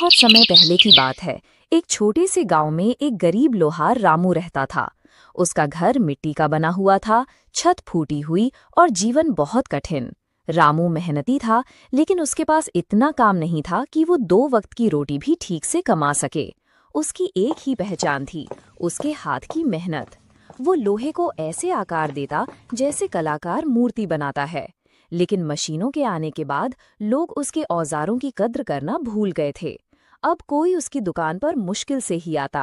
बहुत समय पहले की बात है। एक छोटे से गांव में एक गरीब लोहार रामू रहता था। उसका घर मिट्टी का बना हुआ था, छत फूटी हुई और जीवन बहुत कठिन। रामू मेहनती था, लेकिन उसके पास इतना काम नहीं था कि वो 2 वक्त की रोटी भी ठीक से कमा सके। उसकी एक ही पहचान थी, उसके हाथ की मेहनत। वो लोहे को ऐसे आकार देता जैसे कलाकार मूर्ति बनाता है। लेकिन मशीनों के आने के बाद लोग उसके औजारों की कद्र करना भूल गए थे। अब कोई उसकी दुकान पर मुश्किल से ही आता।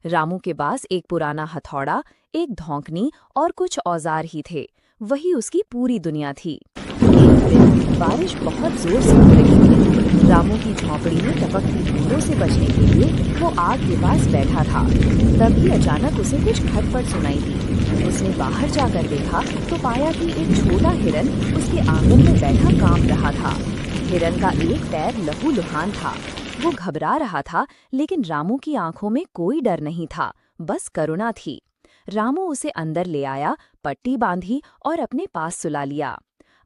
रामू के पास एक पुराना हथौड़ा, एक धौंकनी और कुछ औजार ही थे। वही उसकी पूरी दुनिया थी। एक दिन बारिश बहुत जोर से हो रही थी। रामू की झोंपड़ी में टपकती बूंदों से बचने के लिए वो आग के पास बैठा था। तभी अचानक उसे कुछ खटपट सुनाई दी। उसने बाहर जाकर देखा तो पाया कि एक छोटा हिरन उसके आंगन में बैठा कांप रहा था। हिरन का एक पैर लहूलुहान था। वो घबरा रहा था, लेकिन रामू की आंखों में कोई डर नहीं था, बस करुणा थी। रामू उसे अंदर ले आया, पट्टी बांधी और अपने पास सुला लिया।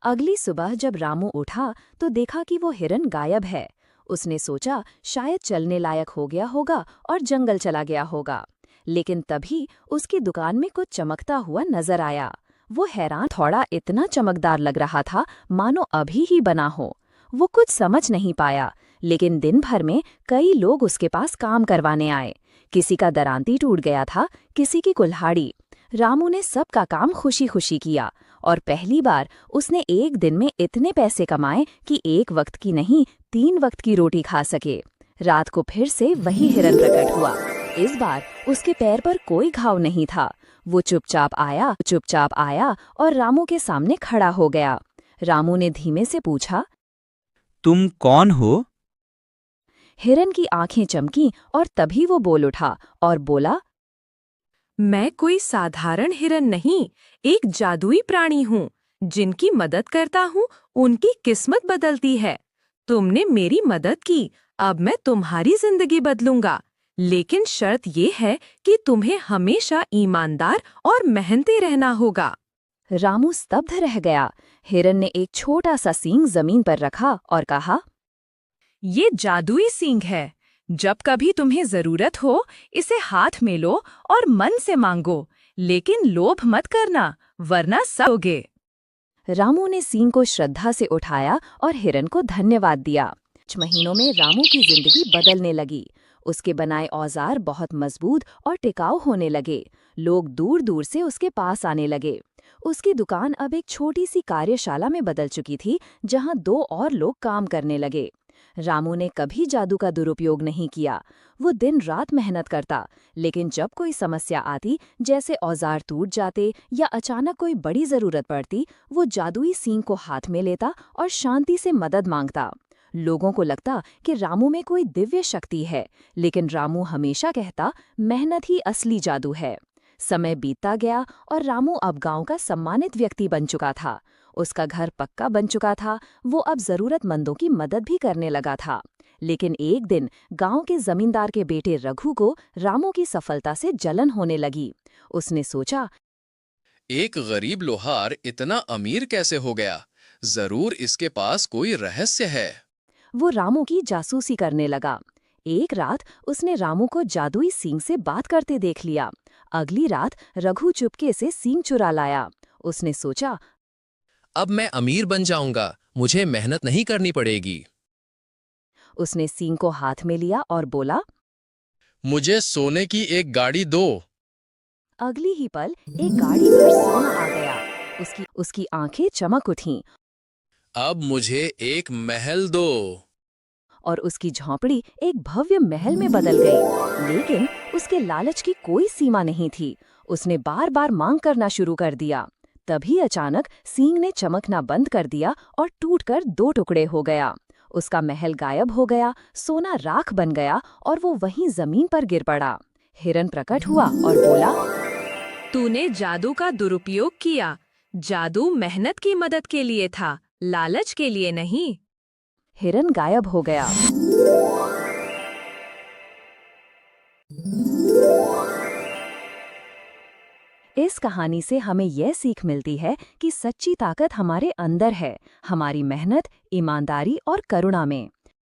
अगली सुबह जब रामू उठा तो देखा कि वो हिरन गायब है। उसने सोचा शायद चलने लायक हो गया होगा और जंगल चला गया होगा। लेकिन तभी उसकी दुकान में कुछ चमकता हुआ नजर आया। वो हैरान, थोड़ा इतना चमकदार लग रहा था मानो अभी ही बना हो। वो कुछ समझ नहीं पाया, लेकिन दिन भर में कई लोग उसके पास काम करवाने आए। किसी का दरांती टूट गया था, किसी की कुल्हाड़ी। रामू ने सबका काम खुशी खुशी किया और पहली बार उसने एक दिन में इतने पैसे कमाए कि 1 वक्त की नहीं 3 वक्त की रोटी खा सके। रात को फिर से वही हिरन प्रकट हुआ। इस बार उसके पैर पर कोई घाव नहीं था। वो चुपचाप आया और रामू के सामने खड़ा हो गया। रामू ने धीमे से पूछा, तुम कौन हो? हिरन की आंखें चमकी और तभी वो बोल उठा और बोला, मैं कोई साधारण हिरन नहीं, एक जादुई प्राणी हूँ। जिनकी मदद करता हूँ उनकी किस्मत बदलती है। तुमने मेरी मदद की, अब मैं तुम्हारी जिंदगी बदलूंगा। लेकिन शर्त ये है कि तुम्हें हमेशा ईमानदार और मेहनती रहना होगा। रामू स्तब्ध रह गया। हिरन ने एक छोटा सा सींग जमीन पर रखा और कहा, ये जादुई सींग है। जब कभी तुम्हें जरूरत हो इसे हाथ में लो और मन से मांगो, लेकिन लोभ मत करना वरना सड़ोगे। रामू ने सींग को श्रद्धा से उठाया और हिरन को धन्यवाद दिया। कुछ महीनों में रामू की जिंदगी बदलने लगी। उसके बनाए औजार बहुत मजबूत और टिकाऊ होने लगे। लोग दूर दूर से उसके पास आने लगे। उसकी दुकान अब एक छोटी सी कार्यशाला में बदल चुकी थी, जहां 2 और लोग काम करने लगे। रामू ने कभी जादू का दुरुपयोग नहीं किया। वो दिन रात मेहनत करता, लेकिन जब कोई समस्या आती, जैसे औजार टूट जाते या अचानक कोई बड़ी जरूरत पड़ती, वो जादुई सींग को हाथ में लेता और शांति से मदद मांगता। लोगों को लगता कि रामू में कोई दिव्य शक्ति है, लेकिन रामू हमेशा कहता, मेहनत ही असली जादू है। समय बीतता गया और रामू अब गांव का सम्मानित व्यक्ति बन चुका था। उसका घर पक्का बन चुका था। वो अब जरूरतमंदों की मदद भी करने लगा था। लेकिन एक दिन गांव के जमींदार के बेटे रघु को रामू की सफलता से जलन होने लगी। उसने सोचा, एक गरीब लोहार इतना अमीर कैसे हो गया? जरूर इसके पास कोई रहस्य है। वो रामू की जासूसी करने लगा। एक रात उसने रामू को जादुई सींग से बात करते देख लिया। अगली रात रघु चुपके से सींग चुरा लाया। उसने सोचा, अब मैं अमीर बन जाऊंगा, मुझे मेहनत नहीं करनी पड़ेगी। उसने सींग को हाथ में लिया और बोला, मुझे सोने की एक गाड़ी दो। अगली ही पल एक गाड़ी पर सोना आ गया। उसकी आंखें चमक उठीं अब मुझे एक महल दो। और उसकी झोंपड़ी एक भव्य महल में बदल गई। लेकिन उसके लालच की कोई सीमा नहीं थी। उसने बार बार मांग करना शुरू कर दिया। तभी अचानक सींग ने चमकना बंद कर दिया और टूटकर 2 टुकड़े हो गया। उसका महल गायब हो गया, सोना राख बन गया और वो वहीं जमीन पर गिर पड़ा। हिरन प्रकट हुआ और बोला, तूने जादू का दुरुपयोग किया। जादू मेहनत की मदद के लिए था, लालच के लिए नहीं। हिरन गायब हो गया। इस कहानी से हमें यह सीख मिलती है कि सच्ची ताकत हमारे अंदर है, हमारी मेहनत, ईमानदारी और करुणा में।